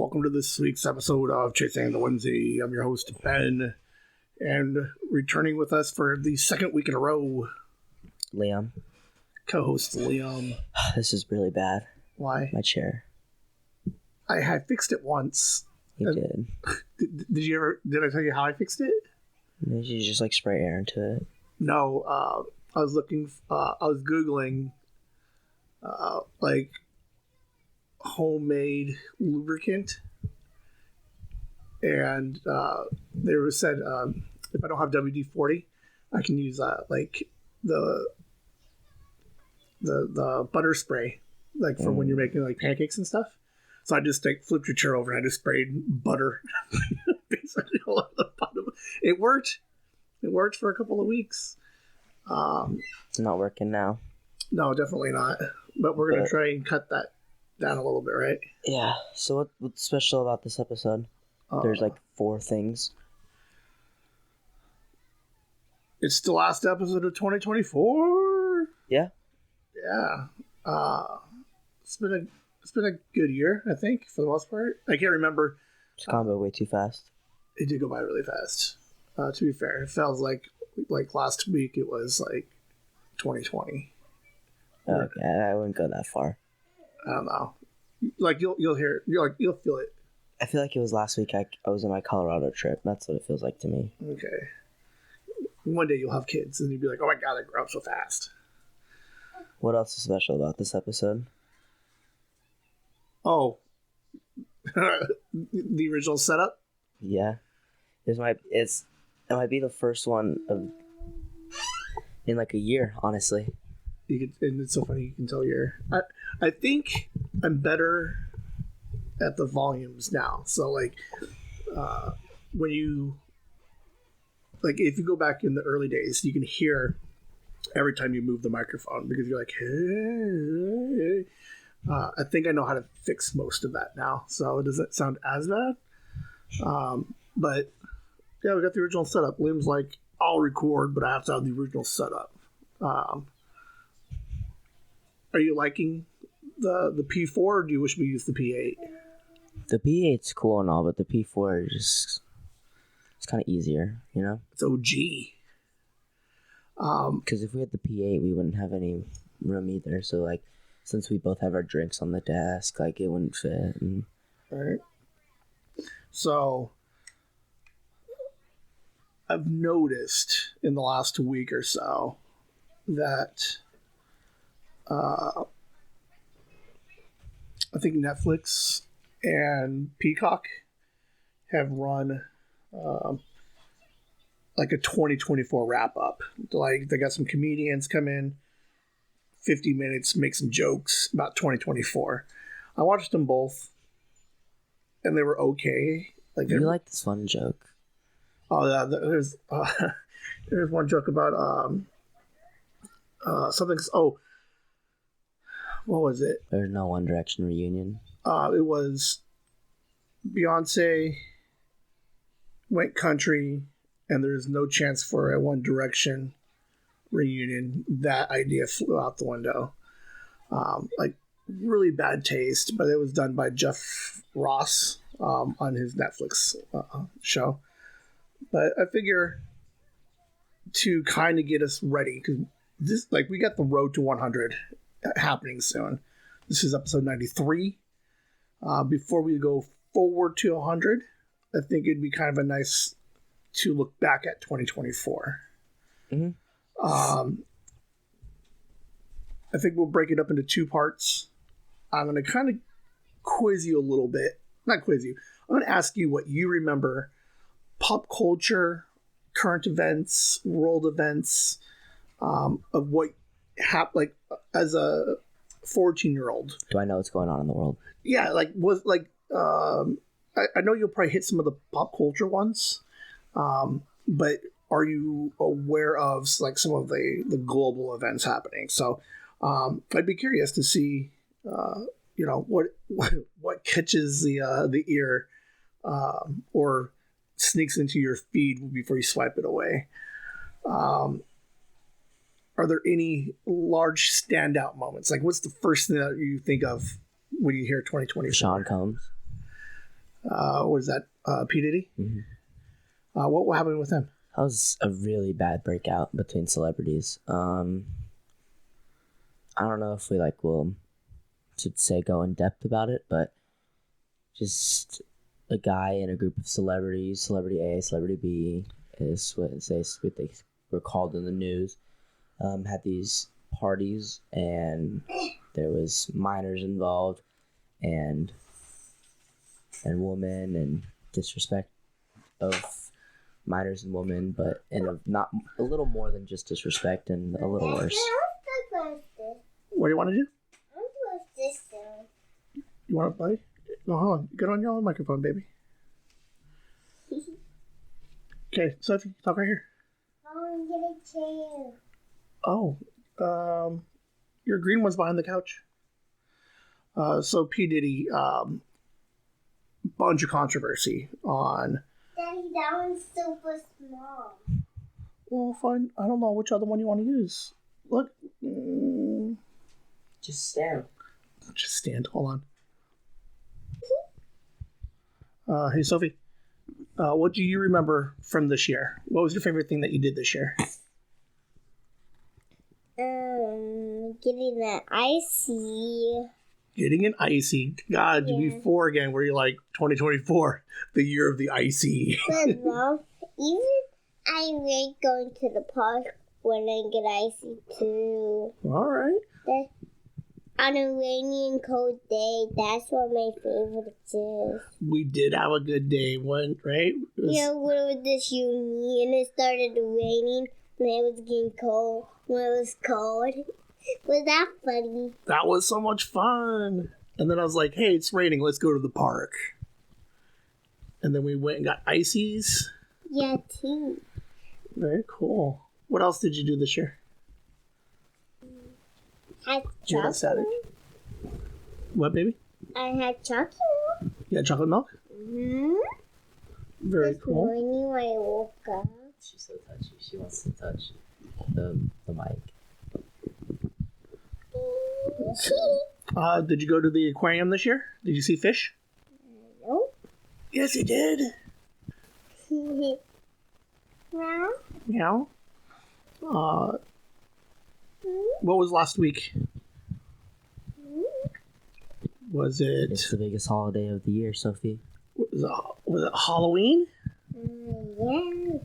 Welcome to this week's episode of Chasing the Whimsy. I'm your host, Ben, and returning with us for the second week in a row, Liam. Co-host Liam. This is really bad. Why? My chair. I had fixed it once. You did. Did you ever? Did I tell you how I fixed it? Did you just like spray air into it? No. I was looking. I was googling, like homemade lubricant, and they were said if I don't have WD-40, I can use like the butter spray, like for when you're making like pancakes and stuff. So I just like flipped your chair over and I just sprayed butter basically all over the bottom. It worked. It worked for a couple of weeks. It's not working now. No, definitely not. But we're gonna try and cut that down a little bit, right? Yeah. So what's special about this episode? There's like 4 things. It's the last episode of 2024. Yeah. Yeah. It's been a good year, I think, for the most part. I can't remember. It's gone by way too fast. It did go by really fast. To be fair, it felt like last week it was like 2020. Okay, I wouldn't go that far. I don't know. Like you'll hear, you'll feel it. I feel like it was last week. I was on my Colorado trip. That's what it feels like to me. Okay. One day you'll have kids and you'll be like, oh my god, they grow up so fast. What else is special about this episode? Oh, the original setup. Yeah, it might be the first one in like a year, honestly. And it's so funny you can tell I think I'm better at the volumes now. So like when you like if you go back in the early days, you can hear every time you move the microphone because you're like, hey. I think I know how to fix most of that now, so it doesn't sound as bad. But yeah, we got the original setup. Liam's like, I'll record, but I have to have the original setup. Are you liking the P4, or do you wish we used the P8? The P8's cool and all, but the P4 is just, it's kind of easier, you know? It's OG. Because if we had the P8, we wouldn't have any room either. So, like, since we both have our drinks on the desk, like, it wouldn't fit. And... All right. So, I've noticed in the last week or so that I think Netflix and Peacock have run like a 2024 wrap up. Like they got some comedians come in, 50 minutes, make some jokes about 2024. I watched them both, and they were okay. Like you like this one joke? Oh yeah, there's one joke about something. Oh, what was it? There's no One Direction reunion. It was Beyonce went country, and there's no chance for a One Direction reunion. That idea flew out the window. Like really bad taste, but it was done by Jeff Ross on his Netflix show. But I figure to kind of get us ready, because this, like, we got the road to 100 happening soon. This is episode 93. Before we go forward to 100, I think it'd be kind of a nice to look back at 2024. Mm-hmm. I think we'll break it up into 2 parts. I'm going to kind of quiz you a little bit. Not quiz you. I'm going to ask you what you remember, pop culture, current events, world events, of what happened, like as a 14-year-old. Do I know what's going on in the world? Yeah, like I know you'll probably hit some of the pop culture ones, but are you aware of like some of the global events happening? So I'd be curious to see what catches the ear or sneaks into your feed before you swipe it away. Are there any large standout moments? Like, what's the first thing that you think of when you hear 2024? Sean Combs. What is that? P. Diddy? Mm-hmm. What happened with him? That was a really bad breakout between celebrities. I don't know if we should say go in depth about it, but just a guy in a group of celebrities, celebrity A, celebrity B, is what they were called in the news, had these parties, and there was minors involved, and women, and disrespect of minors and women, but in not a little more than just disrespect, and a little worse. What do you want to do? I want to watch this song. You want to play? No, hold on. Get on your own microphone, baby. Okay, Sophie, talk right here. I want to get a chair. Oh, your green one's behind the couch. So P. Diddy, bunch of controversy on. Daddy, that one's super small. Well, fine. I don't know which other one you want to use. Look. Just stand. Just stand. Hold on. Hey, Sophie. What do you remember from this year? What was your favorite thing that you did this year? Getting that icy. Getting an icy. God, Yeah. before again, where you're like 2024, the year of the icy. But Mom, even I like going to the park when I get icy too. All right. On a rainy and cold day, that's what my favorite is. We did have a good day, one right? It was- You know, when it was this uni and it started raining when it was getting cold, when it was cold. Was that funny? That was so much fun. And then I was like, hey, it's raining. Let's go to the park. And then we went and got ices. Yeah, too. Very cool. What else did you do this year? Had Did you have Saturday? chocolate. What, baby? I had chocolate. You had chocolate milk? Mm-hmm. Very This cool. morning when I woke up. She's so touchy. She wants to touch the mic. Did you go to the aquarium this year? Did you see fish? Nope. Yes, you did. Well, Yeah. What was last week? Was It's it the biggest holiday of the year, Sophie. was it Halloween? yeah.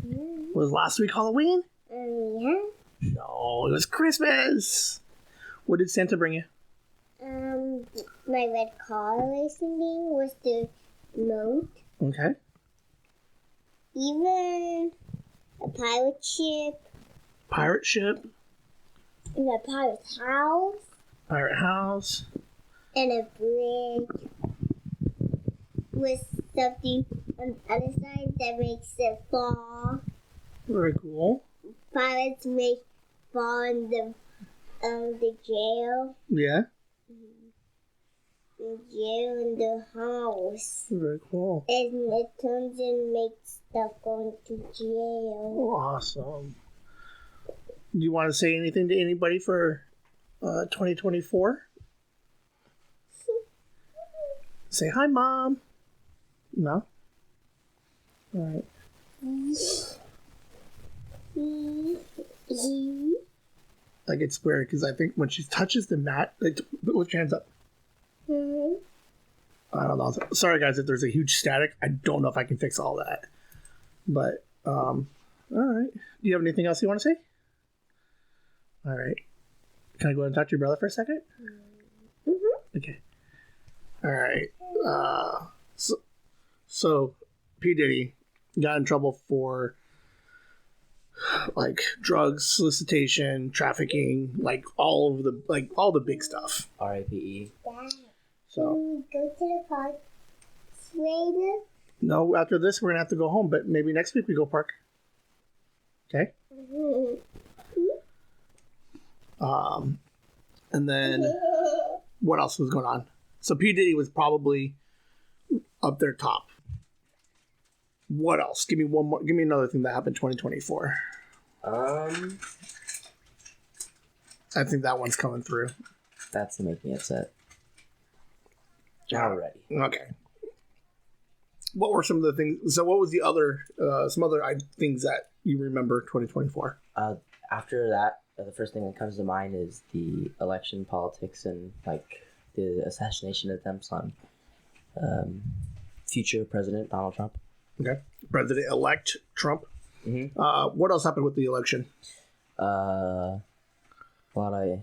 Was last week Halloween? Yeah. No, it was Christmas. What did Santa bring you? My red car racing thing was the note. Okay. Even a pirate ship Pirate ship, and a pirate house pirate house. and a bridge with something on the other side that makes it fall. Very cool. Pirates make fall in the jail. Yeah. The jail in the house. Very cool. And it turns and makes stuff going to jail. Awesome. Do you want to say anything to anybody for 2024? Say hi, Mom. No? All right. Like, it's weird because I think when she touches the mat, like, put your hands up. I don't know. Sorry, guys, if there's a huge static. I don't know if I can fix all that. But, all right. Do you have anything else you want to say? All right. Can I go ahead and talk to your brother for a second? Okay. All right. So P. Diddy got in trouble for like drugs, solicitation, trafficking, like all the big stuff. R.I.P.E. Dad, So can we go to the park later? no, after this we're gonna have to go home, but maybe next week we go park. Okay. And then what else was going on? So P. Diddy was probably up there top. What else? Give me one more. Give me another thing that happened 2024. I think that one's coming through. That's to make me upset. Already. Okay. what were some of the things? So what was the other some other things that you remember 2024? After that, the first thing that comes to mind is the election politics and like the assassination attempts on future President Donald Trump. Okay, President-elect Trump. Mm-hmm. What else happened with the election? A lot of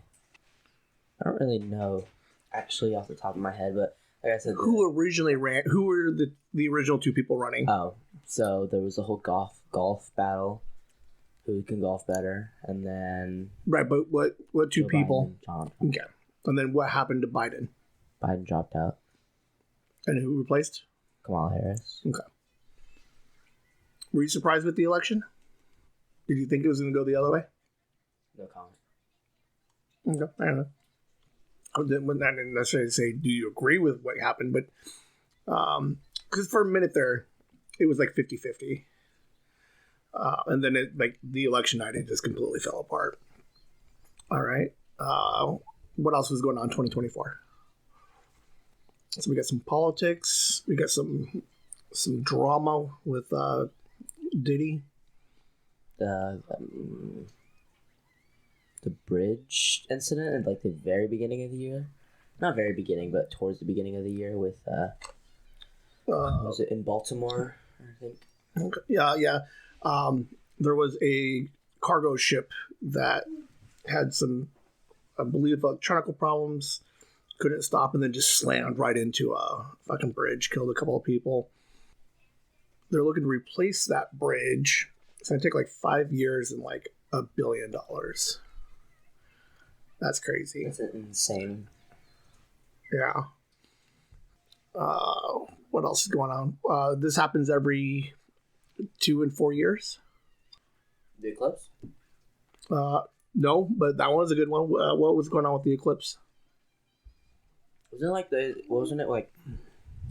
I don't really know actually off the top of my head, but like I said, Who originally ran? Who were the original two people running? Oh, so there was a whole golf battle. Who can golf better? And then Right, but what two Joe people? Biden and Donald Trump. Okay, and then what happened to Biden? Biden dropped out. And who replaced? Kamala Harris. Okay. Were you surprised with the election? Did you think it was going to go the other way? No comment. Okay, I don't know. I didn't necessarily say, do you agree with what happened, but because for a minute there, it was like 50-50. And then the election night, it just completely fell apart. All right. What else was going on in 2024? So we got some politics. We got some drama with Diddy. The bridge incident at like the very beginning of the year. Not very beginning, but towards the beginning of the year with was it in Baltimore, I think? Okay. Yeah. There was a cargo ship that had some, I believe, electronic problems, couldn't stop, and then just slammed right into a fucking bridge, killed a couple of people. They're looking to replace that bridge. It's going to take like 5 years and like $1 billion. That's crazy. That's insane. Yeah. What else is going on? This happens every 2 and 4 years. The eclipse? No, but that one's a good one. What was going on with the eclipse? Wasn't it like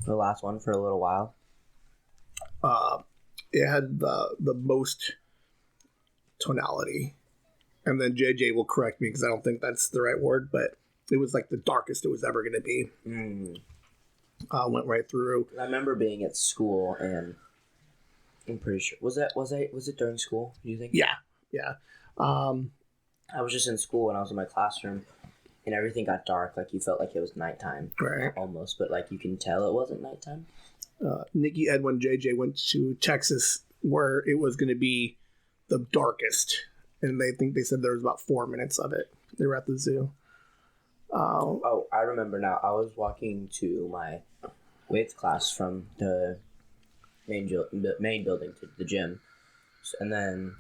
the last one for a little while? It had the most tonality, and then JJ will correct me because I don't think that's the right word, but it was like the darkest it was ever going to be. Went right through. I remember being at school, and I'm pretty sure was it during school? Do you think? Yeah. I was just in school and I was in my classroom, and everything got dark. Like you felt like it was nighttime, Right. Almost, but like you can tell it wasn't nighttime. Nikki, Edwin, JJ went to Texas where it was going to be the darkest, and they said there was about 4 minutes of it. They were at the zoo. Oh, I remember now. I was walking to my weights class from the main building to the gym, and then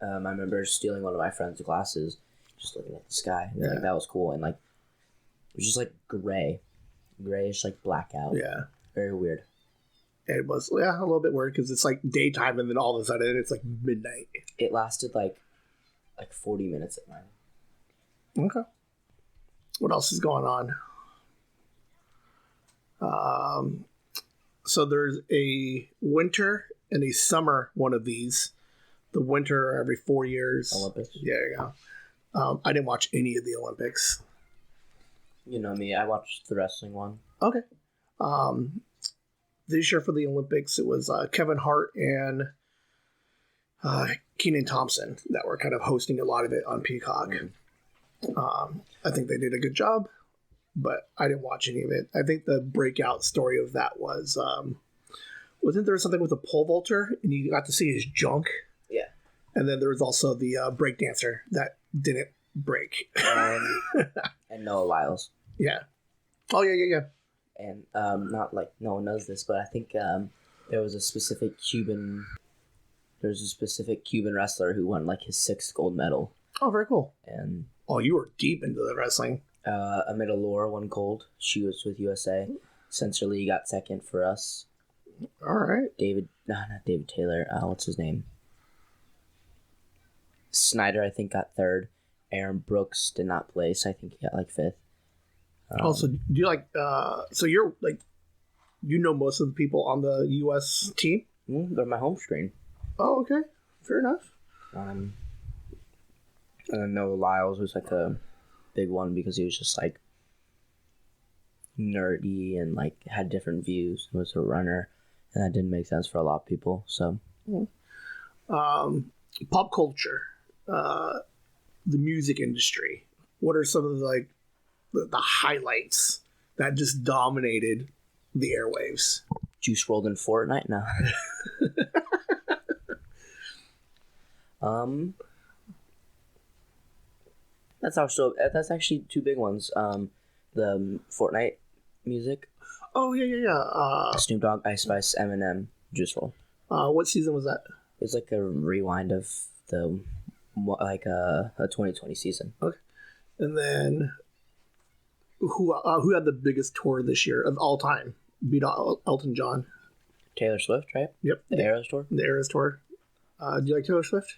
I remember stealing one of my friend's glasses, just looking at the sky. And like, that was cool, and like it was just like grayish, like blackout. Yeah, very weird. It was a little bit weird because it's like daytime, and then all of a sudden it's like midnight. It lasted like 40 minutes at night. Okay. What else is going on? So there's a winter and a summer one of these. The winter every 4 years. Olympics. Yeah, there you go. I didn't watch any of the Olympics. You know me, I watched the wrestling one. Okay. This year for the Olympics, it was Kevin Hart and Kenan Thompson that were kind of hosting a lot of it on Peacock. I think they did a good job, but I didn't watch any of it. I think the breakout story of that was, wasn't there something with a pole vaulter and you got to see his junk? Yeah. And then there was also the break dancer that didn't break. And Noah Lyles. Yeah. Oh, yeah. And not like no one knows this, but I think there was a specific Cuban wrestler who won like his 6th gold medal. Oh, very cool. And you were deep into the wrestling. Amanda Laura won gold. She was with USA. Spencer Lee got 2nd for us. All right. Not David Taylor. What's his name? Snyder, I think, got 3rd. Aaron Brooks did not place. I think he got like 5th. Also, do you like? So you're like, you know most of the people on the U.S. team. They're my home screen. Oh, okay, fair enough. And then Noah Lyles was like a big one because he was just like nerdy and like had different views. He was a runner, and that didn't make sense for a lot of people. So, pop culture, the music industry. What are some of the highlights that just dominated the airwaves? Juice WRLD in Fortnite now. That's actually two big ones. The Fortnite music. Oh yeah. Snoop Dogg, Ice Spice, Eminem, Juice WRLD. What season was that? It's like a rewind of the a 2020 season. Okay, and then who had the biggest tour this year of all time? Beat Elton John. Taylor Swift, right? Yep. The Eras tour. The Eras tour. Do you like Taylor Swift?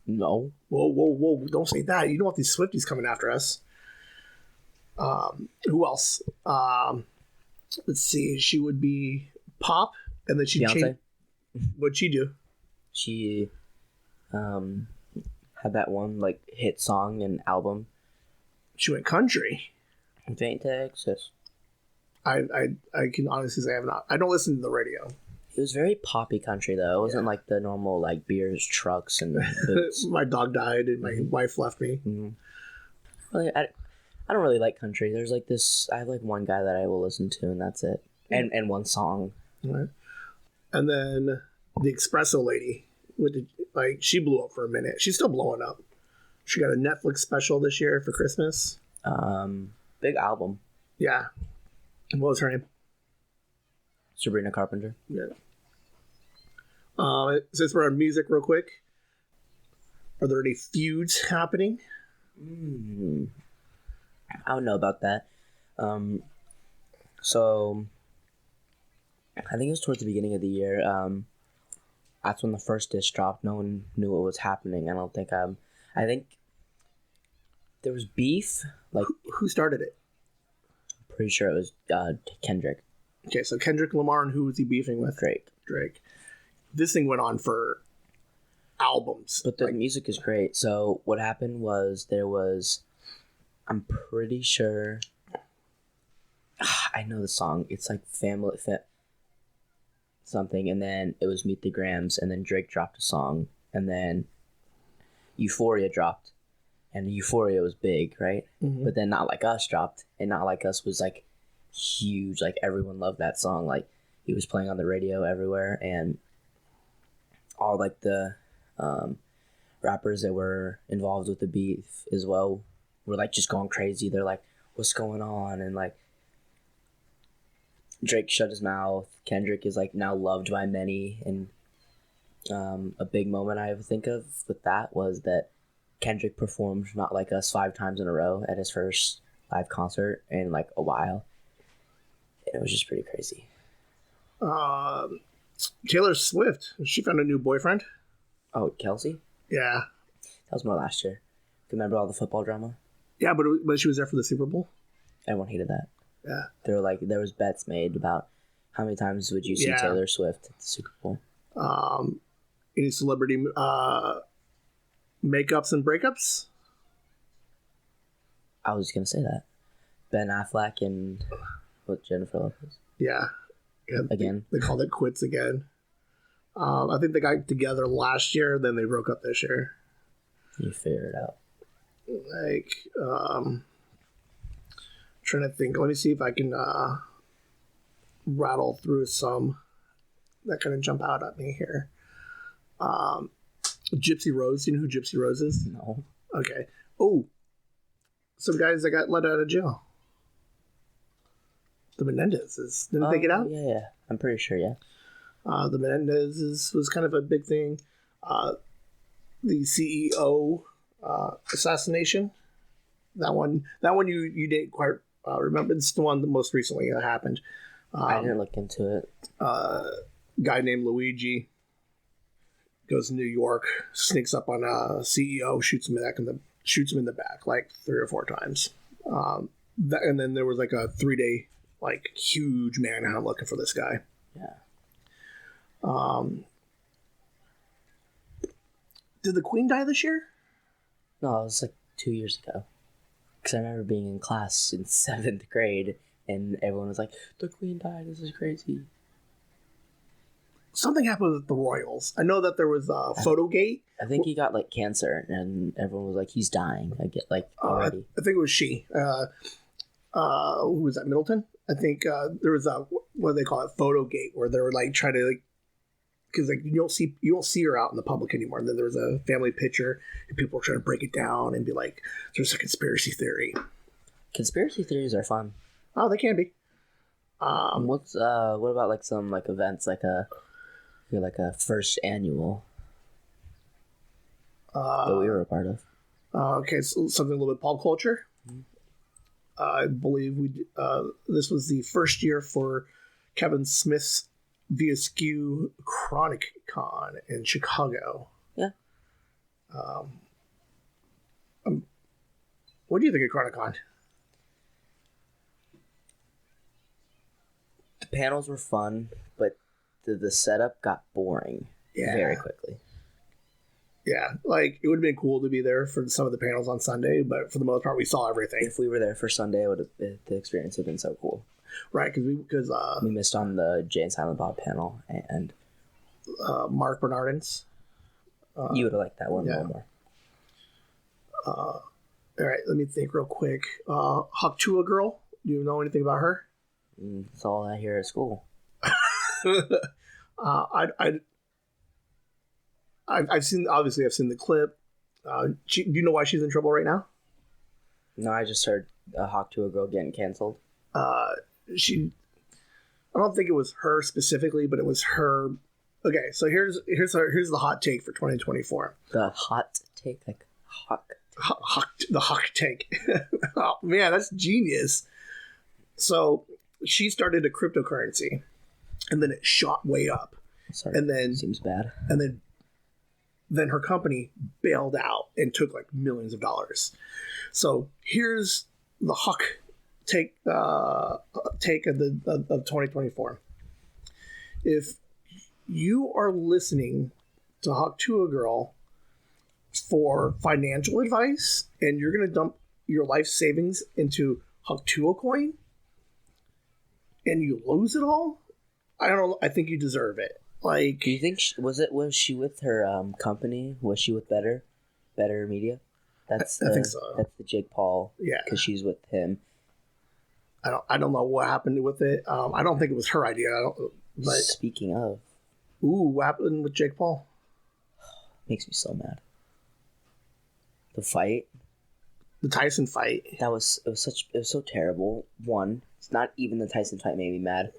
No. Whoa! Don't say that. You don't want these Swifties coming after us. Who else? Let's see. She would be pop, and then she changed. What'd she do? She had that one like hit song and album. She went country. Faint Texas. I can honestly say I have not. I don't listen to the radio. It was very poppy country though. It wasn't like the normal like beers, trucks, and boots. My dog died and my wife left me. Mm-hmm. Well, I don't really like country. There's like this. I have like one guy that I will listen to, and that's it. And one song. Right. And then the espresso lady, she blew up for a minute. She's still blowing up. She got a Netflix special this year for Christmas. Big album. Yeah. What was her name? Sabrina Carpenter. Yeah. Since we're on music real quick, are there any feuds happening? I don't know about that. So I think it was towards the beginning of the year. That's when the first disc dropped. No one knew what was happening. I think there was beef. Like who started it? I'm pretty sure it was Kendrick. Okay, so Kendrick Lamar, and who was he beefing with? Drake. This thing went on for albums. But the music is great. So what happened was I'm pretty sure. I know the song. It's like Family Fit something, and then it was Meet the Grams, and then Drake dropped a song, and then Euphoria dropped, and Euphoria was big, right? Mm-hmm. But then Not Like Us dropped, and Not Like Us was like huge. Like everyone loved that song. Like he was playing on the radio everywhere, and all like the rappers that were involved with the beef as well were like just going crazy. They're like, what's going on? And like Drake shut his mouth. Kendrick is like now loved by many. And a big moment I think of with that was that Kendrick performed Not Like Us 5 times in a row at his first live concert in like a while. And it was just pretty crazy. Taylor Swift, she found a new boyfriend. Oh, Kelsey? Yeah. That was more last year. Remember all the football drama? Yeah, but she was there for the Super Bowl. Everyone hated that. Yeah. There was bets made about how many times would you see Taylor Swift at the Super Bowl. Any celebrity makeups and breakups? I was gonna say that. Ben Affleck and Jennifer Lopez. Yeah. Again. They called it quits again. I think they got together last year, then they broke up this year. You figure it out. Like, trying to think. Let me see if I can rattle through some that kind of jump out at me here. Gypsy Rose. You know who Gypsy Rose is? No. Okay. Oh, some guys that got let out of jail. The Menendezes. Didn't they get out? Yeah. I'm pretty sure, yeah. The Menendezes was kind of a big thing. The CEO assassination. That one you didn't quite remember. It's the one that most recently happened. I didn't look into it. Guy named Luigi goes to New York, sneaks up on a CEO, shoots him in the back like 3 or 4 times. And then there was like a 3-day like huge manhunt looking for this guy. Yeah. Did the Queen die this year? No, it was like 2 years ago. Because I remember being in class in 7th grade, and everyone was like, "The Queen died. This is crazy." Something happened with the Royals. I know that there was a Photogate. I think he got like cancer, and everyone was like, "He's dying." I get like already. I think it was she. Who was that? Middleton. I think there was a, what do they call it, Photogate, where they were like trying to like, because like you don't see her out in the public anymore. And then there was a family picture, and people were trying to break it down and be like, "There's a conspiracy theory." Conspiracy theories are fun. Oh, they can be. What about like some like events like a first annual that we were a part of? Okay, so something a little bit pop culture. I believe this was the first year for Kevin Smith's VSQ Chronic Con in Chicago. Yeah. What do you think of Chronic Con? The panels were fun, but the setup got boring very quickly. Yeah, like it would have been cool to be there for some of the panels on Sunday, but for the most part, we saw everything. If we were there for Sunday, the experience would have been so cool. Right, because we missed on the Jay and Silent Bob panel and Mark Bernardin's. You would have liked that one a little more. All right, let me think real quick. Haktua Girl, do you know anything about her? That's all I hear at school. I've seen the clip. Do you know why she's in trouble right now? No, I just heard Hawk to a Girl getting canceled. I don't think it was her specifically, but it was her. Okay, so here's the hot take for 2024. The hot take, like hawk. The hawk take. Oh man, that's genius. So she started a cryptocurrency, and then it shot way up. Sorry, and then seems bad. And then her company bailed out and took like millions of dollars. So here's the hawk take of 2024. If you are listening to Hawk to a Girl for financial advice and you're going to dump your life savings into Hawk to a coin and you lose it all, I think you deserve it. Like, do you think was she with her company? Was she with Better Media? I think so. That's the Jake Paul. Yeah, because she's with him. I don't know what happened with it. I don't think it was her idea. But speaking of, what happened with Jake Paul? Makes me so mad. The fight, the Tyson fight. It was so terrible. One, it's not even the Tyson fight made me mad.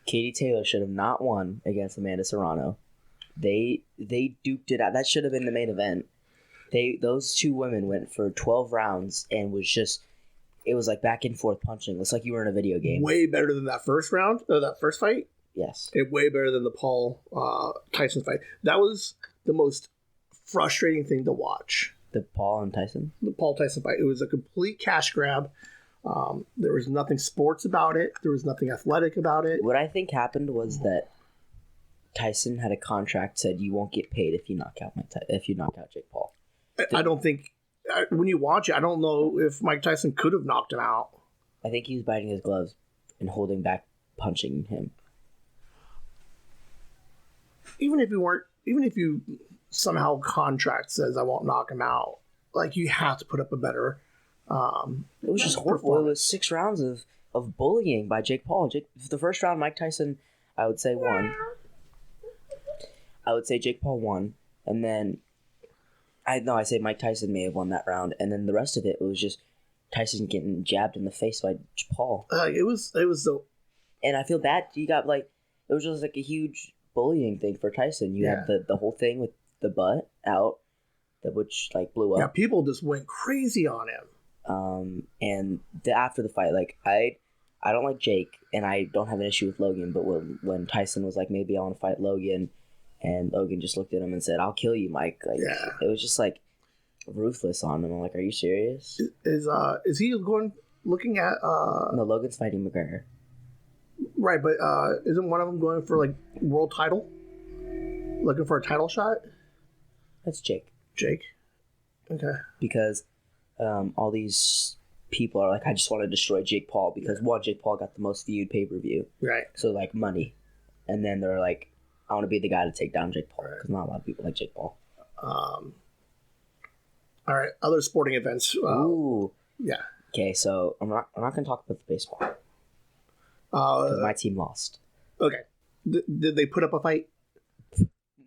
Katie Taylor should have not won against Amanda Serrano. They duked it out. That should have been the main event. Those two women went for 12 rounds and it was like back and forth punching. It's like you were in a video game. Way better than that first round, or that first fight. Yes. Way better than the Paul Tyson fight. That was the most frustrating thing to watch. The Paul Tyson fight. It was a complete cash grab. There was nothing sports about it. There was nothing athletic about it. What I think happened was that Tyson had a contract said you won't get paid if you knock out Jake Paul. I don't think when you watch it, I don't know if Mike Tyson could have knocked him out. I think he was biting his gloves and holding back, punching him. Even if you somehow contract says I won't knock him out, like you have to put up a better. It was just horrible. It was 6 rounds of bullying by Jake Paul. The first round, Mike Tyson, I would say won. I would say Jake Paul won, and then I say Mike Tyson may have won that round, and then the rest of it was just Tyson getting jabbed in the face by Paul. It was so, and I feel bad. You got like it was just like a huge bullying thing for Tyson. You had the whole thing with the butt out, which like blew up. Yeah, people just went crazy on him. And after the fight, like I don't like Jake, and I don't have an issue with Logan. But when Tyson was like, maybe I want to fight Logan, and Logan just looked at him and said, "I'll kill you, Mike." Like it was just like ruthless on him. I'm like, are you serious? Is he looking at? No, Logan's fighting McGregor. Right, but isn't one of them going for like world title? Looking for a title shot? That's Jake. Jake. Okay. Because all these people are like, I just want to destroy Jake Paul because one, Jake Paul got the most viewed pay-per-view. Right. So like money. And then they're like, I want to be the guy to take down Jake Paul because not a lot of people like Jake Paul. All right. Other sporting events. Ooh. Yeah. Okay, so I'm not going to talk about the baseball because my team lost. Okay. Did they put up a fight?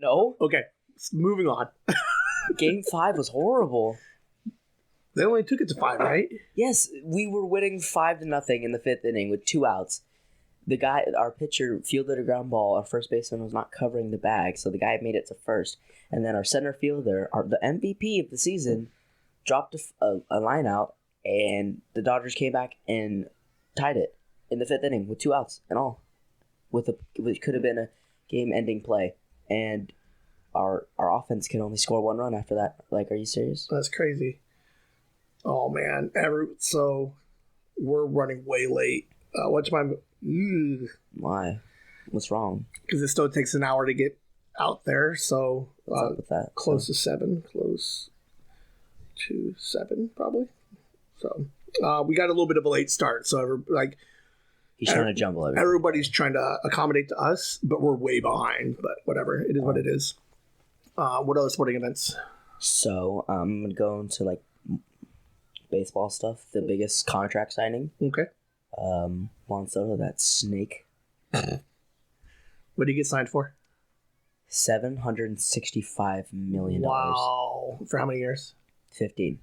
No. Okay. Moving on. Game 5 was horrible. They only took it to 5, right? Yes, we were winning 5-0 in the 5th inning with 2 outs. The guy, our pitcher, fielded a ground ball. Our first baseman was not covering the bag, so the guy made it to first. And then our center fielder, the MVP of the season, dropped a line out, and the Dodgers came back and tied it in the 5th inning with 2 outs and all. Which could have been a game-ending play. And our offense can only score 1 run after that. Like, are you serious? That's crazy. Oh, man. So we're running way late. What's my... Why? What's wrong? Because it still takes an hour to get out there, so What's up with that? close to 7, probably. So we got a little bit of a late start. So He's trying to jumble everything. Everybody's trying to accommodate to us, but we're way behind. But whatever, it is what it is. What other sporting events? So I'm gonna go into like baseball stuff. The biggest contract signing. Okay. Juan Soto, that snake. What did he get signed for? $765 million. Wow. For how many years? 15.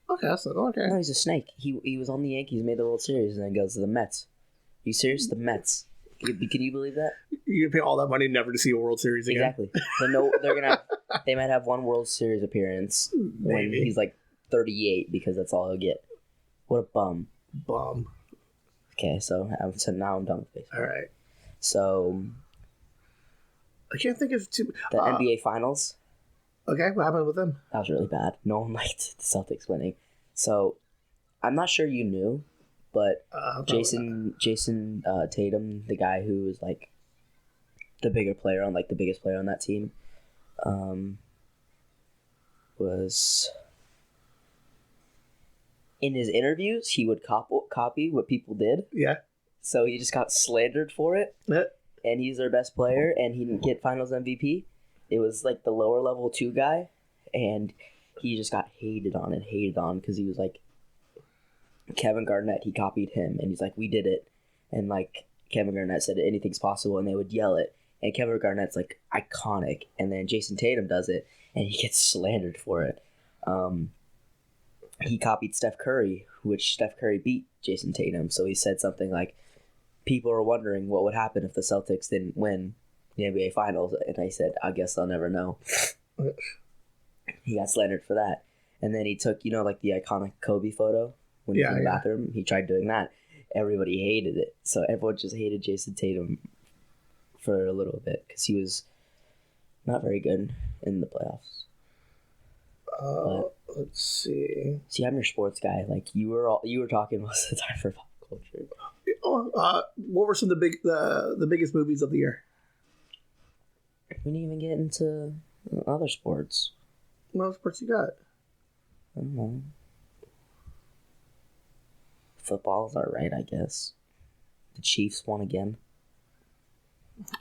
Okay, that's okay. No, he's a snake. He was on the Yankees, made the World Series, and then goes to the Mets. Are you serious? The Mets. Can you believe that? You're gonna pay all that money never to see a World Series again. Exactly. They might have one World Series appearance when he's like 38 because that's all he'll get. What a bum. Okay, so now I'm done with baseball. All right. So I can't think of two. The NBA Finals. Okay, what happened with them? That was really bad. No one liked the Celtics winning. So I'm not sure you knew, but Jason Tatum, the guy who was like the biggest player on that team, was in his interviews he would copy what people did. Yeah. So he just got slandered for it. Yeah. And he's their best player, and he didn't get Finals MVP. It was like the lower level 2 guy, and he just got hated on because he was like Kevin Garnett. He copied him, and he's like, we did it. And like Kevin Garnett said, anything's possible, and they would yell it. And Kevin Garnett's like iconic, and then Jason Tatum does it, and he gets slandered for it. He copied Steph Curry, which Steph Curry beat Jason Tatum. So he said something like, people are wondering what would happen if the Celtics didn't win the NBA Finals. And I said, I guess I'll never know. He got slandered for that. And then he took, like the iconic Kobe photo when he was in the bathroom. He tried doing that. Everybody hated it. So everyone just hated Jason Tatum for a little bit because he was not very good in the playoffs. Let's see. See, I'm your sports guy. Like you were talking most of the time for pop culture. What were some of the biggest movies of the year? We didn't even get into other sports. What sports you got? I don't know. Football's alright, I guess. The Chiefs won again.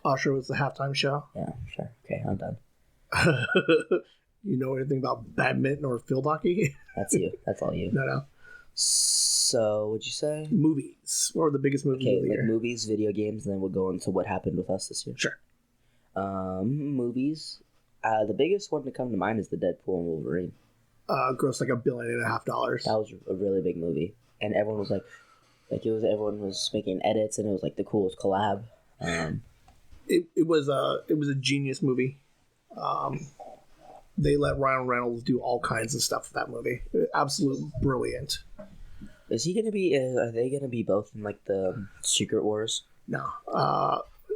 Usher was the halftime show. Yeah, sure. Okay, I'm done. You know anything about badminton or field hockey? That's you. That's all you. No. So, what'd you say? Movies. What were the biggest movies of the year? Movies, video games, and then we'll go into what happened with us this year. Sure. Movies. The biggest one to come to mind is the Deadpool and Wolverine. Grossed like $1.5 billion. That was a really big movie, and everyone was everyone was making edits, and it was like the coolest collab. It was a genius movie. They let Ryan Reynolds do all kinds of stuff for that movie. Absolutely brilliant. Is he gonna be? Are they gonna be both in like the Secret Wars? No,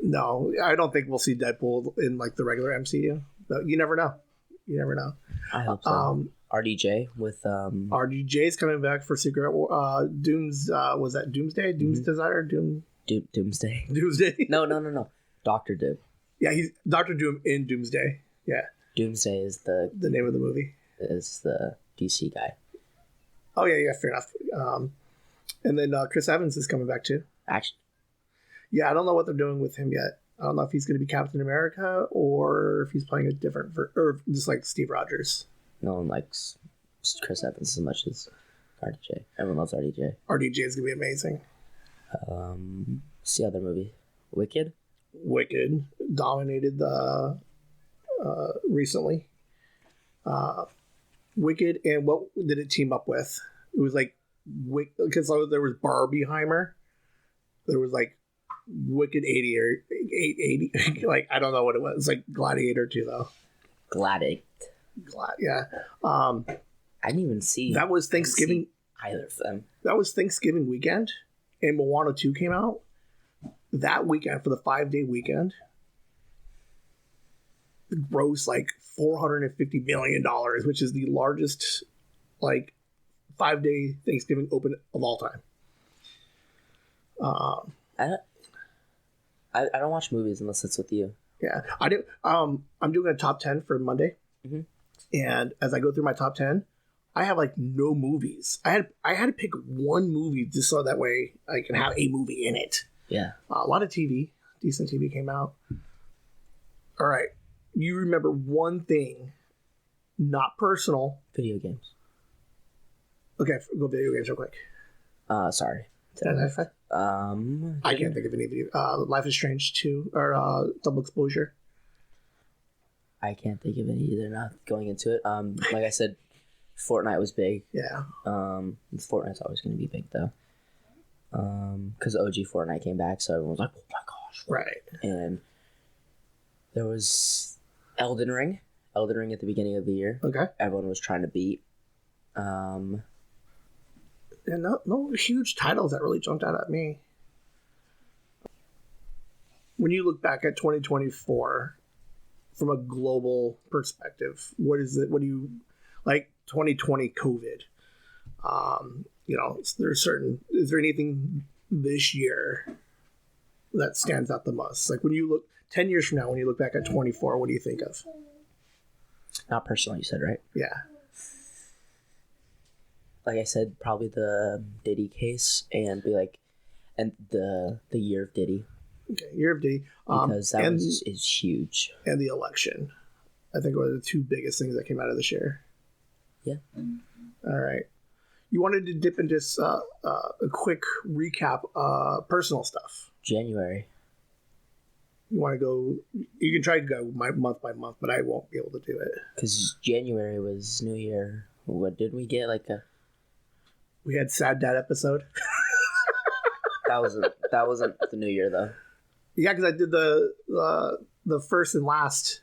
no. I don't think we'll see Deadpool in like the regular MCU. But you never know. I hope so. RDJ with RDJ's coming back for Secret War. Doom's was that Doomsday? Doom's Desire? Doomsday. Doomsday. No. Dr. Doom. Yeah, he's Dr. Doom in Doomsday. Yeah. Doomsday is the name of the movie. Is the DC guy. Oh yeah, fair enough. And then Chris Evans is coming back too. Actually, Yeah, I don't know what they're doing with him yet. I don't know if he's going to be Captain America or if he's playing a different or just like Steve Rogers. no one likes Chris Evans as much as RDJ. Everyone loves RDJ. RDJ is going to be amazing. What's the other movie? Wicked? Wicked dominated the recently. Wicked, and what did it team up with? It was like because there was Barbieheimer. There was like Wicked 80 or 880. Like I don't know what it was. Like Gladiator 2 though. Yeah. I didn't even see That was Thanksgiving. either of them. That was Thanksgiving weekend, and Moana 2 came out that weekend for the 5-day weekend. It grossed like $450 million, which is the largest like 5-day Thanksgiving open of all time. I don't watch movies unless it's with you. Yeah, I do. I'm doing a top 10 for Monday, and as I go through my top 10, I have like no movies. I had to pick one movie just so that way I can have a movie in it. Yeah, A lot of TV, decent TV came out. All right, you remember one thing, not personal. video games. Okay, go video games real quick. Sorry. I can't think of any video. Life is Strange 2 or Double Exposure. I can't think of any either. Not going into it. Like I said, Fortnite was big. Yeah. Fortnite's always going to be big though. Because OG Fortnite came back, so everyone was like, "Oh my gosh!" Right. And there was Elden Ring. Elden Ring at the beginning of the year. Okay. Everyone was trying to beat. And no huge titles that really jumped out at me. When you look back at 2024 from a global perspective, what is it? What do you like? 2020 COVID. Is there anything this year that stands out the most? Like when you look 10 years from now, when you look back at 24, what do you think of? Not personal, you said, right? Yeah. Like I said, probably the Diddy case and the year of Diddy. Okay, year of Diddy. Because that is huge. And the election. I think were the two biggest things that came out of this year. Yeah. All right. You wanted to dip into a quick recap, personal stuff. January. You want to go? You can try to go month by month, but I won't be able to do it. Because January was New Year. What did we get? We had Sad Dad episode. That wasn't the New Year though. Yeah, because I did the first and last,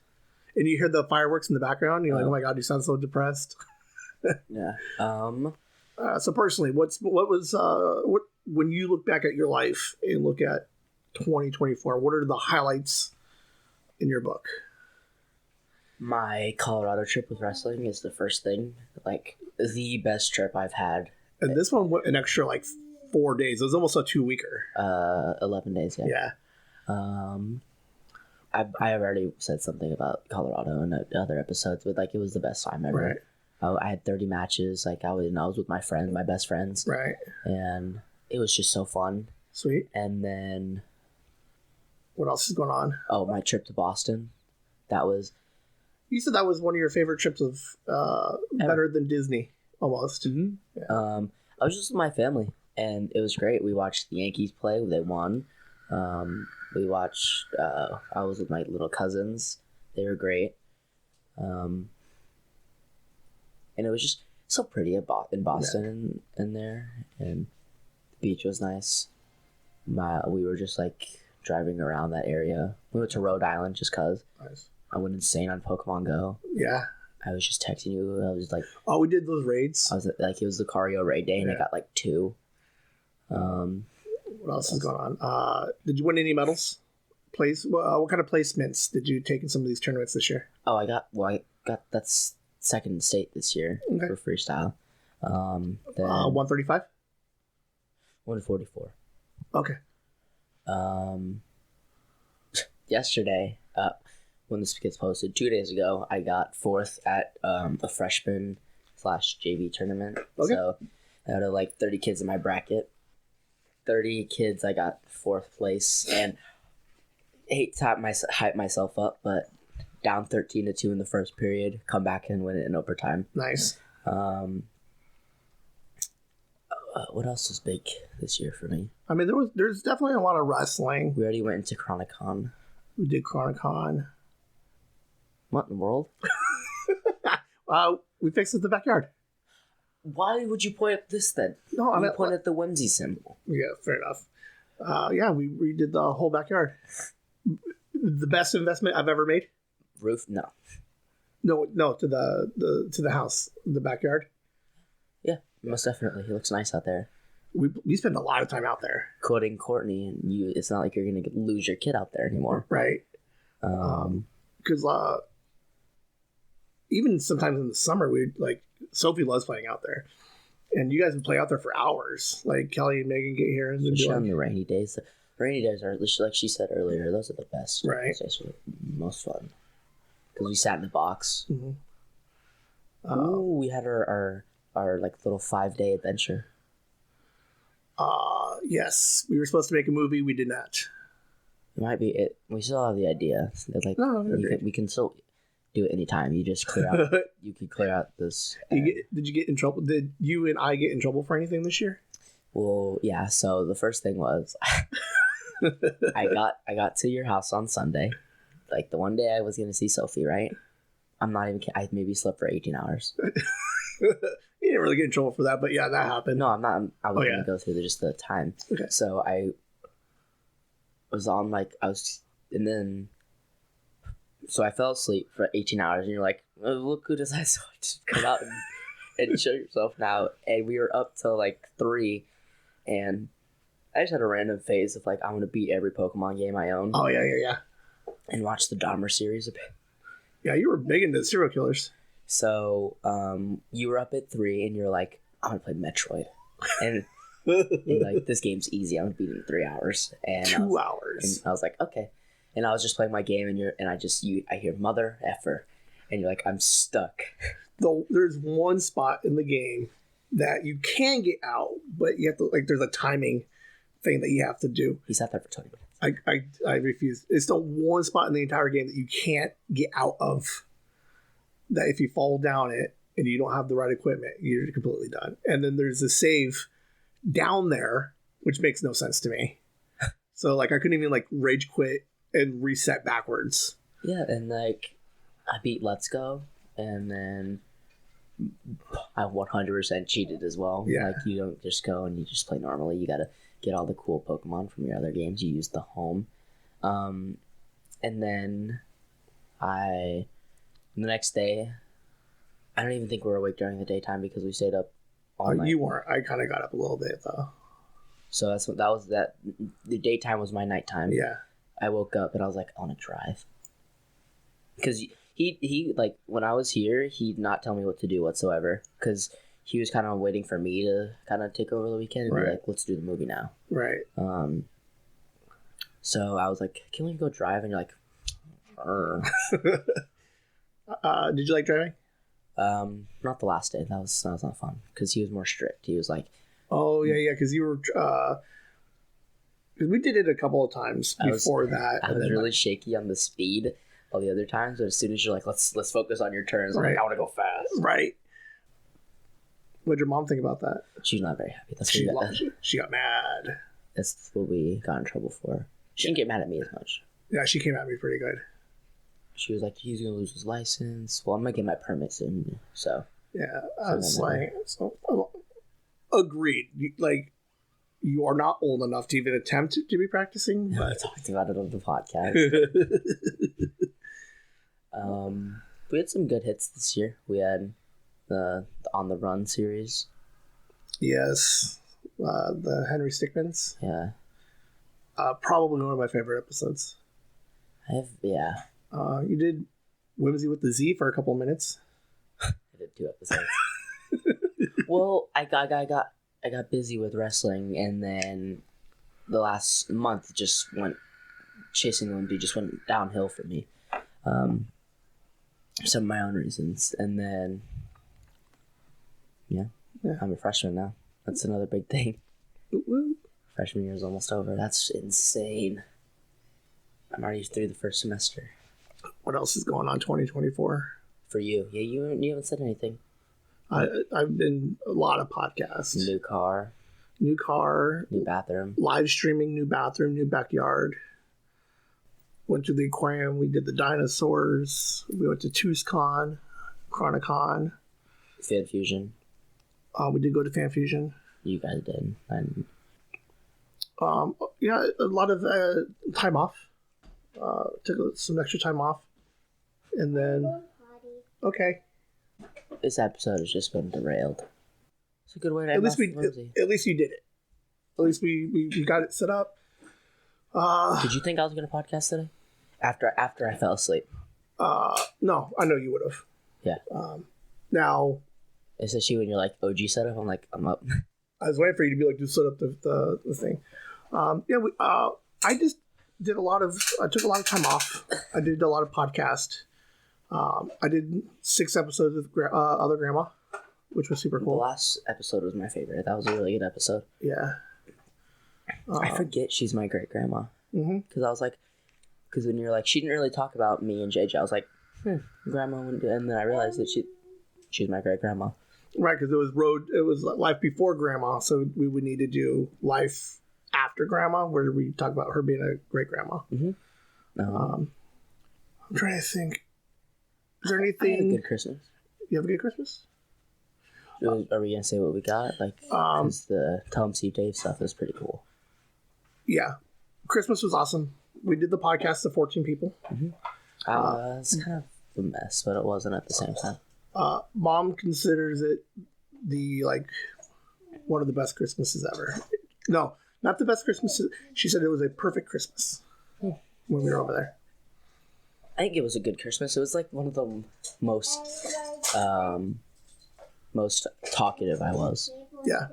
and you hear the fireworks in the background. And you're like, oh my god, you sound so depressed. Yeah. So personally, what when you look back at your life and look at 2024, what are the highlights in your book? My Colorado trip with wrestling is the first thing. Like the best trip I've had. And this one went an extra 4 days. It was almost a 2-weeker. 11 days. Yeah. I have already said something about Colorado in other episodes, but it was the best time ever. Right. I had 30 matches. I was with my best friends. Right. And it was just so fun. Sweet. And then what else is going on? Oh, my trip to Boston. That was. You said that was one of your favorite trips of better than Disney, almost. Mm-hmm. Yeah. I was just with my family, and it was great. We watched the Yankees play. They won. We watched. I was with my little cousins. They were great. And it was just so pretty in Boston and there, and the beach was nice. We were just driving around that area. We went to Rhode Island just cause. Nice. I went insane on Pokemon Go. Yeah. I was just texting you. I was like, oh, we did those raids. I was it was the Cario raid day, and I got 2. What else is going on? Did you win any medals? What kind of placements did you take in some of these tournaments this year? Oh, I got that's second in state this year for freestyle. Then 135? 144. Okay. Yesterday, when this gets posted, 2 days ago, I got 4th at a freshman / JV tournament. Okay. So Out of like 30 kids in my bracket, 30 kids, I got 4th place, and I hate to hype myself up, but down 13-2 in the first period, come back and win it in overtime. Nice. What else was big this year for me? I mean, there's definitely a lot of wrestling. We already went into Chronicon. We did Chronicon. What in the world? We fixed it in the backyard. Why would you point at this then? No, I You mean, point at the Whimsy symbol. yeah, fair enough. Yeah, we redid the whole backyard. The best investment I've ever made. Roof? No. No, to the house, the backyard. Yeah, most definitely. He looks nice out there. We spend a lot of time out there. Quoting Courtney, and it's not like you're gonna lose your kid out there anymore. Right. Because even sometimes in the summer, Sophie loves playing out there, and you guys would play out there for hours. Like Kelly and Megan get here and then Especially on the rainy days. The rainy days are, like she said earlier, those are the best. Right. Those days are the most fun. Because we sat in the box. Mm-hmm. Ooh, we had our like little 5-day adventure. Yes, we were supposed to make a movie. We did not. It might be it. We still have the idea. Like we can still do it anytime. You just clear out. You can clear out this. Did you get in trouble? Did you and I get in trouble for anything this year? Well, yeah. So the first thing was, I got to your house on Sunday, like the one day I was gonna see Sophie. Right? I'm not even. I maybe slept for 18 hours. You didn't really get in trouble for that, but yeah, that happened. No, I'm not. I was gonna go through just the time. Okay. So I was on and then. So I fell asleep for 18 hours, and you're like, oh, look who decided to come out and show yourself now. And we were up till like 3, and I just had a random phase of like, I'm going to beat every Pokemon game I own. Oh, yeah. And watch the Dahmer series a bit. Yeah, you were big into serial killers. So you were up at 3, and you're like, I'm going to play Metroid. And you're like, this game's easy. I'm going to beat it in 3 hours. And 2 hours. And I was like, okay. And I was just playing my game, and I hear mother effer, and you're like, I'm stuck. There's one spot in the game that you can get out, but you have to there's a timing thing that you have to do. He sat there for 20 minutes. I refuse. It's the one spot in the entire game that you can't get out of. That if you fall down it and you don't have the right equipment, you're completely done. And then there's a save down there, which makes no sense to me. So I couldn't even rage quit and reset backwards. Yeah, and I beat Let's Go, and then I 100% cheated as well. Yeah. You don't just go and you just play normally. You gotta get all the cool Pokemon from your other games. You use the home. And then the next day, I don't even think we were awake during the daytime because we stayed up all night. You weren't. I kind of got up a little bit, though. So the daytime was my nighttime. Yeah. I woke up and I was like, I want to drive. Because he when I was here, he'd not tell me what to do whatsoever. Because he was kind of waiting for me to kind of take over the weekend and be like, let's do the movie now. Right. So I was like, can we go drive? And you're like, did you like driving? Not the last day. That was not fun. Because he was more strict. He was like, oh, yeah, because you were... Because we did it a couple of times before that. I was really shaky on the speed all the other times, but as soon as you're like, let's focus on your turns, right. I'm like, I want to go fast. Right. What'd your mom think about that? She's not very happy. She got mad. That's what we got in trouble for. She didn't get mad at me as much. Yeah, she came at me pretty good. She was like, he's going to lose his license. Well, I'm going to get my permit soon, so. Yeah, I was agreed. You are not old enough to even attempt to be practicing. But... We talked about it on the podcast. We had some good hits this year. We had the On the Run series. Yes. The Henry Stickmins. Yeah. Probably one of my favorite episodes. Yeah. You did Whimsy with the Z for a couple minutes. I did 2 episodes. Well, I got busy with wrestling, and then the last month chasing Whimsy just went downhill for me. Some of my own reasons. And then, yeah, I'm a freshman now. That's another big thing. Woo. Freshman year is almost over. That's insane. I'm already through the first semester. What else is going on 2024? For you. Yeah, you haven't said anything. I've been a lot of podcasts. New car. New bathroom. Live streaming, new bathroom, new backyard. Went to the aquarium. We did the dinosaurs. We went to TuesCon, Chronicon. Fan Fusion. We did go to Fan Fusion. You guys did. Yeah, a lot of time off. Took some extra time off. And then... Okay. This episode has just been derailed. It's a good way to at least Whimsy. At least you did it. At least we got it set up. Did you think I was going to podcast today? After I fell asleep. No, I know you would have. Yeah. Now, especially when you're like OG setup, I'm like, I'm up. I was waiting for you to be like, just set up the thing. I just did I took a lot of time off. I did a lot of podcast. I did 6 episodes with Other Grandma, which was super cool. The last episode was my favorite. That was a really good episode. Yeah. I forget she's my great grandma. Mm-hmm. Because when you're like, she didn't really talk about me and JJ. I was like, grandma wouldn't do, and then I realized that she's my great grandma. Right, because it was life before grandma, so we would need to do life after grandma, where we talk about her being a great grandma. Mm-hmm. I'm trying to think. Is there anything? I had a good Christmas. You have a good Christmas? Are we gonna say what we got? Like, because the Tom Steve Dave stuff is pretty cool. Yeah, Christmas was awesome. We did the podcast to 14 people. Mm-hmm. It's kind of a mess, but it wasn't at the same time. Mom considers it one of the best Christmases ever. No, not the best Christmas. She said it was a perfect Christmas when we were over there. I think it was a good Christmas. It was like one of the most talkative I was. Yeah,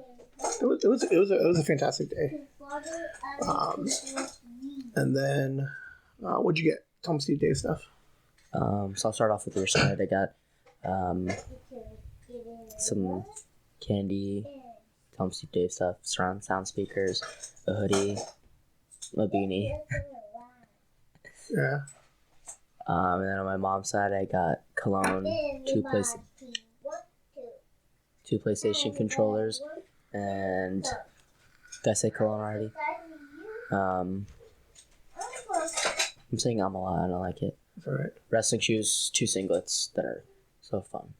it was a fantastic day. And then what'd you get? Tom Steve Dave stuff. So I'll start off with your side. I got some candy, Tom Steve Dave stuff, surround sound speakers, a hoodie, a beanie. Yeah. And then on my mom's side, I got cologne, two PlayStation controllers, and did I say cologne already? I'm saying I'm a lot. I don't like it. That's all right. Wrestling shoes, 2 singlets that are so fun.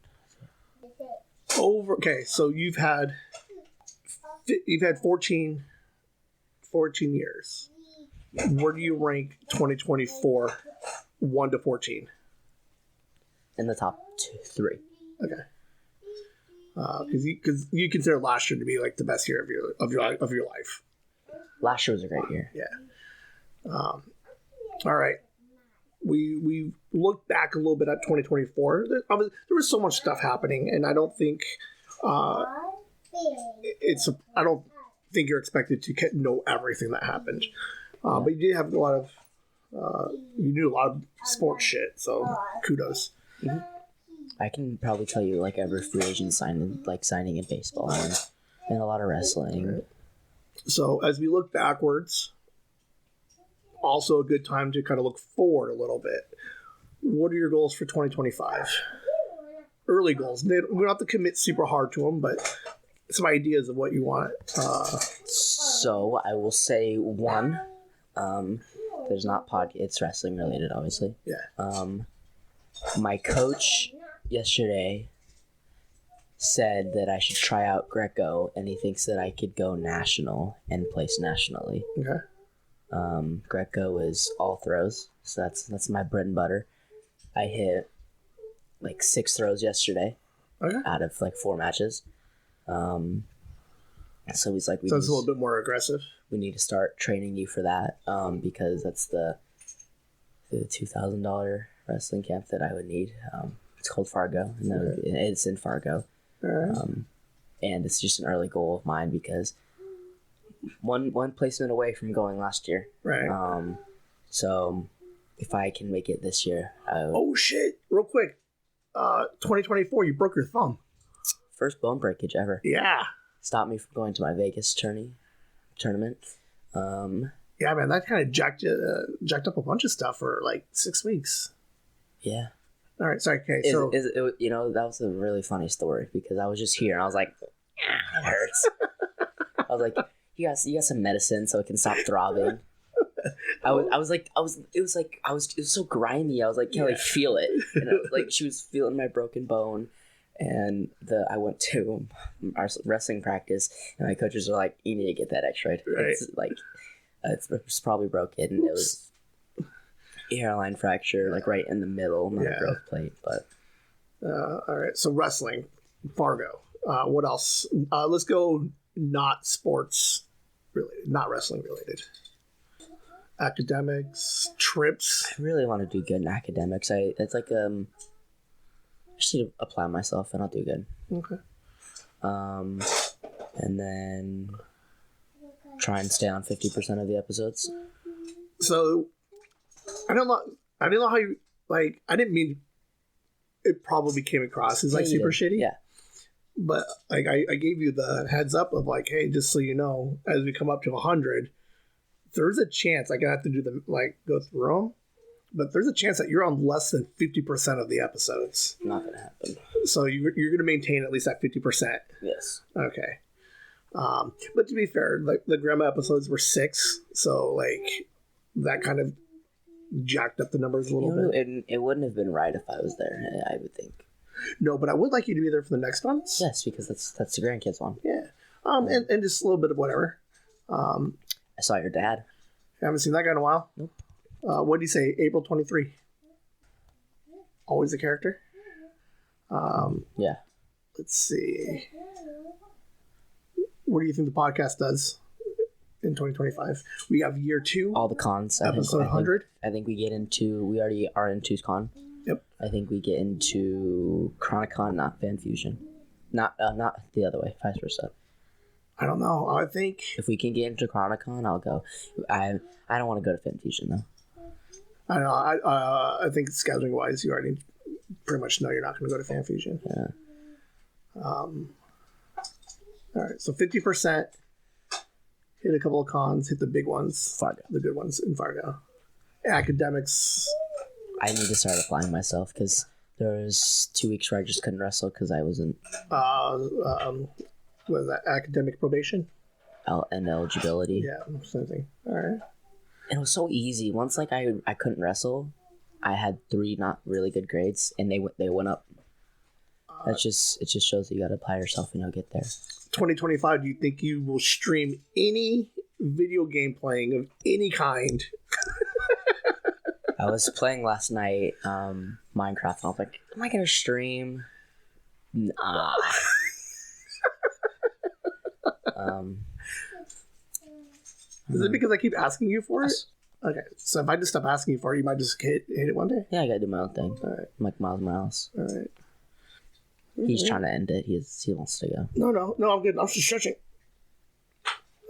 Okay, so you've had 14 years. Where do you rank 2024, 1 to 14? In the top 3. Okay. Because you consider last year to be like the best year of your life. Last year was a great year. Yeah. All right. We looked back a little bit at 2024. There was so much stuff happening, and I don't think I don't think you're expected to know everything that happened. But you did have a lot of you knew a lot of sports shit, so kudos. Mm-hmm. I can probably tell you like every free agent signing in baseball and a lot of wrestling. Right. So as we look backwards, also a good time to kind of look forward a little bit. What are your goals for 2025? Early goals. We don't have to commit super hard to them, but some ideas of what you want. So I will say 1. There's not it's wrestling related, obviously. Yeah. My coach yesterday said that I should try out Greco, and he thinks that I could go national and place nationally. Okay. Greco is all throws, so that's my bread and butter. I hit like 6 throws yesterday. Okay. Out of like 4 matches. So he's like, so it's a little bit more aggressive. We need to start training you for that, because that's the $2,000 wrestling camp that I would need. It's called Fargo, and it's in Fargo. Right. And it's just an early goal of mine because one placement away from going last year. Right. So if I can make it this year, oh shit! Real quick, 2024, you broke your thumb. First bone breakage ever. Yeah. stopped me from going to my Vegas tournament. Yeah, man, that kind of jacked up a bunch of stuff for like 6 weeks. Yeah. All right, sorry, okay. That was a really funny story because I was just here and I was like, it hurts. I was like, you got some medicine so it can stop throbbing. It was so grimy. I was like, can I feel it? And I was like, she was feeling my broken bone. And I went to our wrestling practice, and my coaches were like, "You need to get that X-rayed. Right. It's like it's probably broken. Oops. It was a hairline fracture, like right in the middle, not a growth plate." But all right, so wrestling, Fargo. What else? Let's go. Not sports related, not wrestling related. Academics, trips. I really want to do good in academics. It's like I just need to apply myself and I'll do good. Okay. And then try and stay on 50% of the episodes. So I don't know how you like. I didn't mean it probably came across as like super shitty. Yeah. But like I gave you the heads up of like, hey, just so you know, as we come up to 100, there's a chance like I have to do the go through them. But there's a chance that you're on less than 50% of the episodes. Not going to happen. So you're going to maintain at least that 50%. Yes. Okay. But to be fair, the grandma episodes were 6. So, like, that kind of jacked up the numbers a little bit. It wouldn't have been right if I was there, I would think. No, but I would like you to be there for the next ones. Yes, because that's the grandkids one. Yeah. And just a little bit of whatever. I saw your dad. I haven't seen that guy in a while. Nope. What did he say? April 23. Always a character. Yeah. Let's see. What do you think the podcast does in 2025? We have year 2. All the cons. Episode 100. I think we get into. We already are into con. Yep. I think we get into Chronicon, not Fan Fusion. Not the other way. Vice versa. I don't know. I think if we can get into Chronicon, I'll go. I don't want to go to Fan Fusion though. I don't know. I think scheduling wise, you already pretty much know you're not going to go to Fan Fusion. Yeah. All right. So 50%. Hit a couple of cons. Hit the big ones. Fargo. The good ones in Fargo. Academics. I need to start applying myself because there was 2 weeks where I just couldn't wrestle because I wasn't. What is that? Academic probation. And eligibility. Yeah, something. All right. And it was so easy. Once I couldn't wrestle, I had 3 not really good grades, and they went up. It just shows that you got to apply yourself and you'll get there. 2025. Do you think you will stream any video game playing of any kind? I was playing last night, Minecraft, and I was like, "Am I gonna stream?" Nah. Is it because I keep asking you for it? Okay, so if I just stop asking you for it, you might just hit it one day? Yeah, I gotta do my own thing. All right. I'm like Miles Morales. All right. He's trying to end it. He wants to go. No, I'm good. I'm just stretching.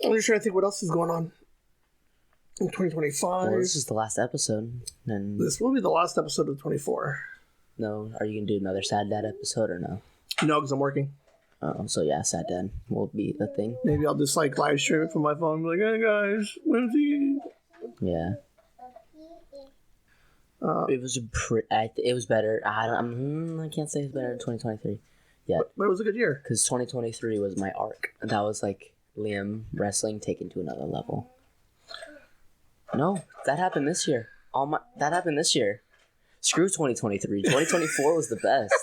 I'm just trying to think what else is going on in 2025. Well, this is the last episode. And this will be the last episode of 24. No, are you gonna do another Sad Dad episode or no? No, because I'm working. Oh, so yeah, Sad Dad will be a thing. Maybe I'll just live stream it from my phone. And be like, hey guys, Whimsy. Yeah. It was better. I can't say it's better than 2023. Yeah. But it was a good year. Because 2023 was my arc. That was like Liam wrestling taken to another level. No, that happened this year. That happened this year. Screw 2023. 2024 was the best.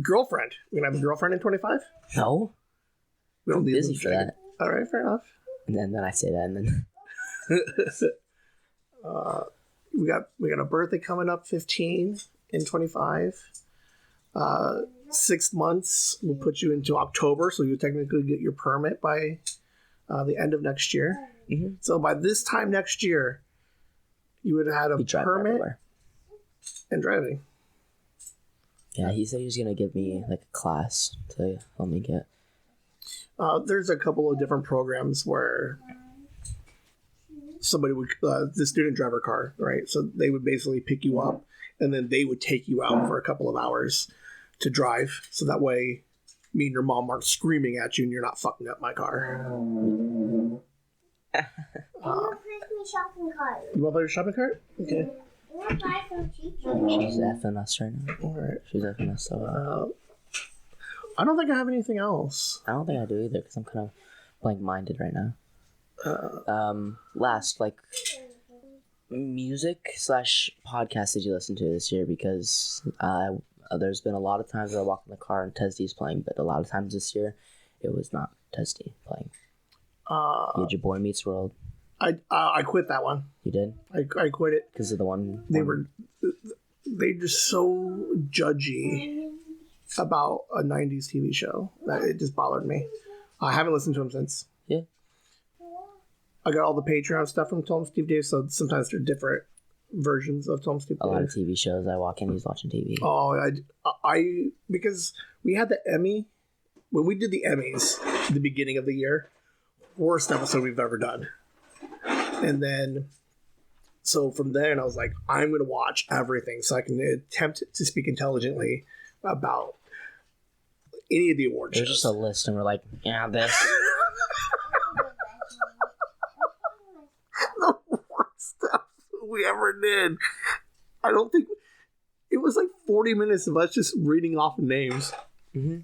Girlfriend. We're going to have a girlfriend in 25? No. We don't I'm busy for that. All right, fair enough. And then I say that, and then we got a birthday coming up, 15 in 25. 6 months will put you into October, so you technically get your permit by the end of next year. Mm-hmm. So by this time next year, you would have had a permit everywhere. And driving. Yeah, he said he was gonna give me like a class to help me get. There's a couple of different programs where somebody would the student driver car, right? So they would basically pick you up, and then they would take you out for a couple of hours to drive. So that way me and your mom aren't screaming at you and you're not fucking up my car. I'm gonna press my shopping cart. You want to buy your shopping cart? Okay. I'm gonna buy some cheap She's effing us right now. All right. She's effing us so hard. I don't think I have anything else. I don't think I do either because I'm kind of blank-minded right now. Last, like, music / podcast did you listen to this year? Because there's been a lot of times where I walk in the car and Tesdy's playing, but a lot of times this year it was not Tesdy playing. You had your Boy Meets World. I quit that one. You did? I quit it. Because of the one... They just so judgy about a 90s TV show that it just bothered me. I haven't listened to them since. Yeah. I got all the Patreon stuff from Tom Steve Dave, so sometimes they're different versions of Tom Steve Dave. A lot of TV shows I walk in, he's watching TV. Oh, I because we had the Emmy, when we did the Emmys at the beginning of the year, worst episode we've ever done. And then, so from then I was like, I'm going to watch everything so I can attempt to speak intelligently about any of the award shows. There's just a list, and we're like, yeah, this. The worst stuff we ever did. I don't think it was like 40 minutes of us just reading off names. Mm-hmm.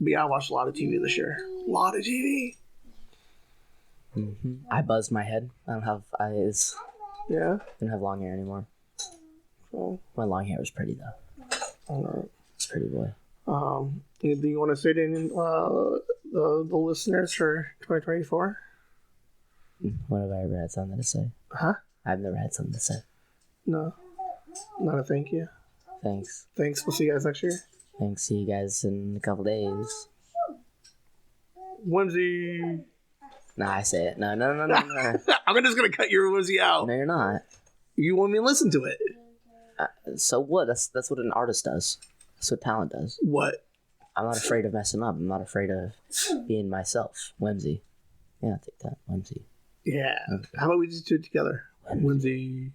But yeah, I watched a lot of TV this year. A lot of TV. Mm-hmm. I buzzed my head. I don't have eyes. Yeah. Don't have long hair anymore. So, My long hair was pretty though. all right. It's pretty boy. Anything you want to say to the listeners for 2024? What have I ever had something to say? Huh? I've never had something to say. No. Not a thank you. Thanks. Thanks. We'll see you guys next year. Thanks. See you guys in a couple days. Whimsy. Nah, I say it. No. I'm just gonna cut your Whimsy out. No, you're not. You want me to listen to it? So what? That's what an artist does. That's what talent does. What? I'm not afraid of messing up. I'm not afraid of being myself. Whimsy. Yeah, I'll take that. Whimsy. Yeah. Okay. How about we just do it together? Whimsy.